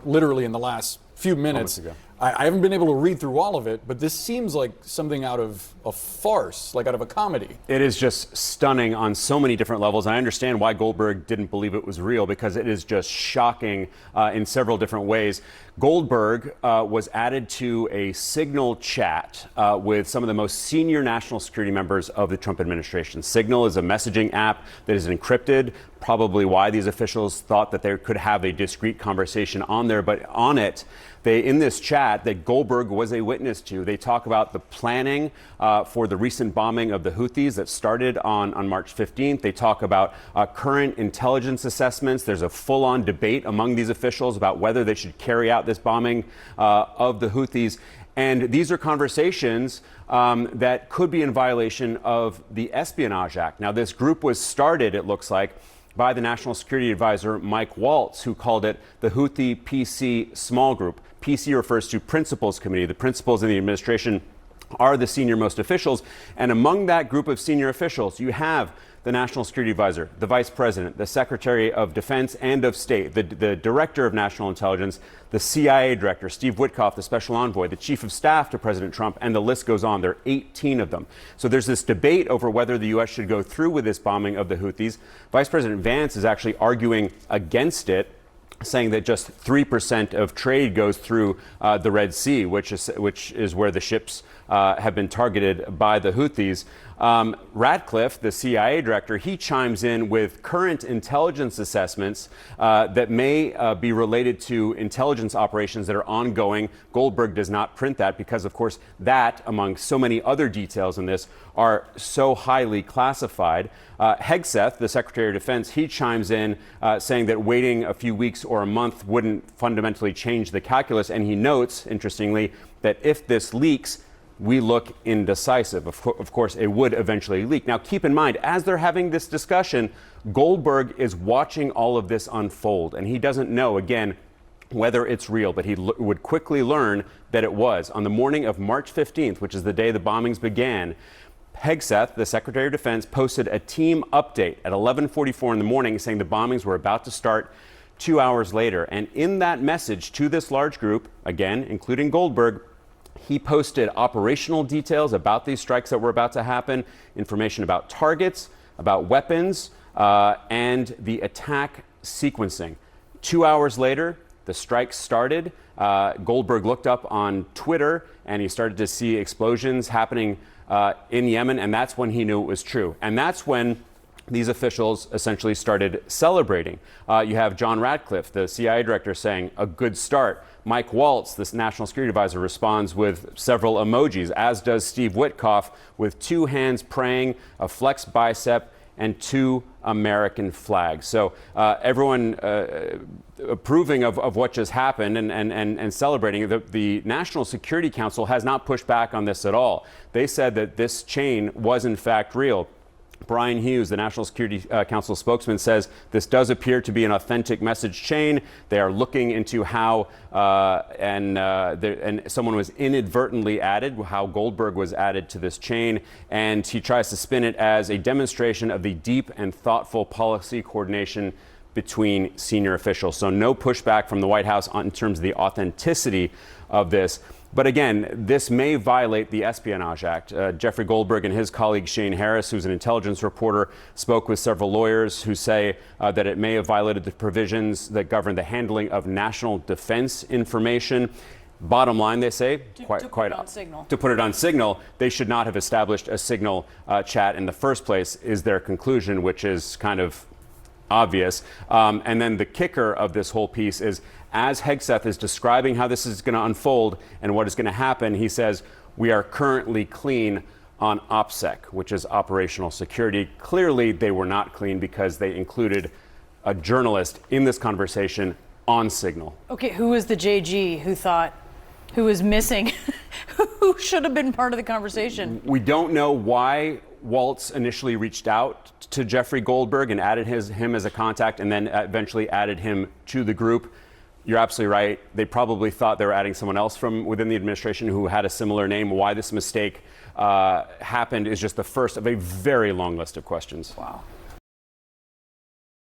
literally in the last few minutes. I haven't been able to read through all of it, but this seems like something out of a farce, like out of a comedy. It is just stunning on so many different levels. And I understand why Goldberg didn't believe it was real, because it is just shocking in several different ways. Goldberg was added to a Signal chat with some of the most senior national security members of the Trump administration. Signal is a messaging app that is encrypted, probably why these officials thought that they could have a discreet conversation on there. But on it, in this chat that Goldberg was a witness to, they talk about the planning for the recent bombing of the Houthis that started on March 15th. They talk about current intelligence assessments. There's a full-on debate among these officials about whether they should carry out this bombing of the Houthis. And these are conversations that could be in violation of the Espionage Act. Now, this group was started, it looks like, by the National Security Advisor Mike Waltz, who called it the Houthi PC Small Group. PC refers to Principals Committee. The principals in the administration are the senior-most officials. And among that group of senior officials, you have the National Security Advisor, the Vice President, the Secretary of Defense and of State, the Director of National Intelligence, the CIA Director, Steve Witkoff, the Special Envoy, the Chief of Staff to President Trump, and the list goes on. There are 18 of them. So there's this debate over whether the U.S. should go through with this bombing of the Houthis. Vice President Vance is actually arguing against it, saying that just 3% of trade goes through the Red Sea, which is where the ships have been targeted by the Houthis. Ratcliffe, the CIA director, he chimes in with current intelligence assessments that may be related to intelligence operations that are ongoing. Goldberg does not print that because, of course, that, among so many other details in this, are so highly classified. Hegseth, the Secretary of Defense, he chimes in saying that waiting a few weeks or a month wouldn't fundamentally change the calculus. And he notes, interestingly, that if this leaks, we look indecisive. Of course, it would eventually leak. Now, keep in mind, as they're having this discussion, Goldberg is watching all of this unfold, and he doesn't know, again, whether it's real, but he would quickly learn that it was. On the morning of March 15th, which is the day the bombings began, Hegseth, the Secretary of Defense, posted a team update at 11:44 in the morning saying the bombings were about to start 2 hours later. And in that message to this large group, again, including Goldberg, he posted operational details about these strikes that were about to happen, information about targets, about weapons, and the attack sequencing. 2 hours later, the strikes started. Goldberg looked up on Twitter, and he started to see explosions happening in Yemen, and that's when he knew it was true. And that's when these officials essentially started celebrating. You have John Ratcliffe, the CIA director, saying, "A good start." Mike Waltz, this National Security Advisor, responds with several emojis, as does Steve Witkoff, with two hands praying, a flexed bicep, and two American flags. So everyone approving of what just happened and celebrating. The National Security Council has not pushed back on this at all. They said that this chain was in fact real. Brian Hughes, the National Security Council spokesman, says this does appear to be an authentic message chain. They are looking into how and someone was inadvertently added, how Goldberg was added to this chain, and he tries to spin it as a demonstration of the deep and thoughtful policy coordination between senior officials. So no pushback from the White House in terms of the authenticity of this. But again, this may violate the Espionage Act. Jeffrey Goldberg and his colleague Shane Harris, who's an intelligence reporter, spoke with several lawyers who say that it may have violated the provisions that govern the handling of national defense information. Bottom line, they say, to put it on Signal, they should not have established a Signal chat in the first place, is their conclusion, which is kind of obvious. And then the kicker of this whole piece is, as Hegseth is describing how this is going to unfold and what is going to happen, he says, we are currently clean on OPSEC, which is operational security. Clearly, they were not clean because they included a journalist in this conversation on Signal. Okay, who was the JG who was missing, who should have been part of the conversation? We don't know why Waltz initially reached out to Jeffrey Goldberg and added him as a contact and then eventually added him to the group. You're absolutely right. They probably thought they were adding someone else from within the administration who had a similar name. Why this mistake happened is just the first of a very long list of questions. Wow.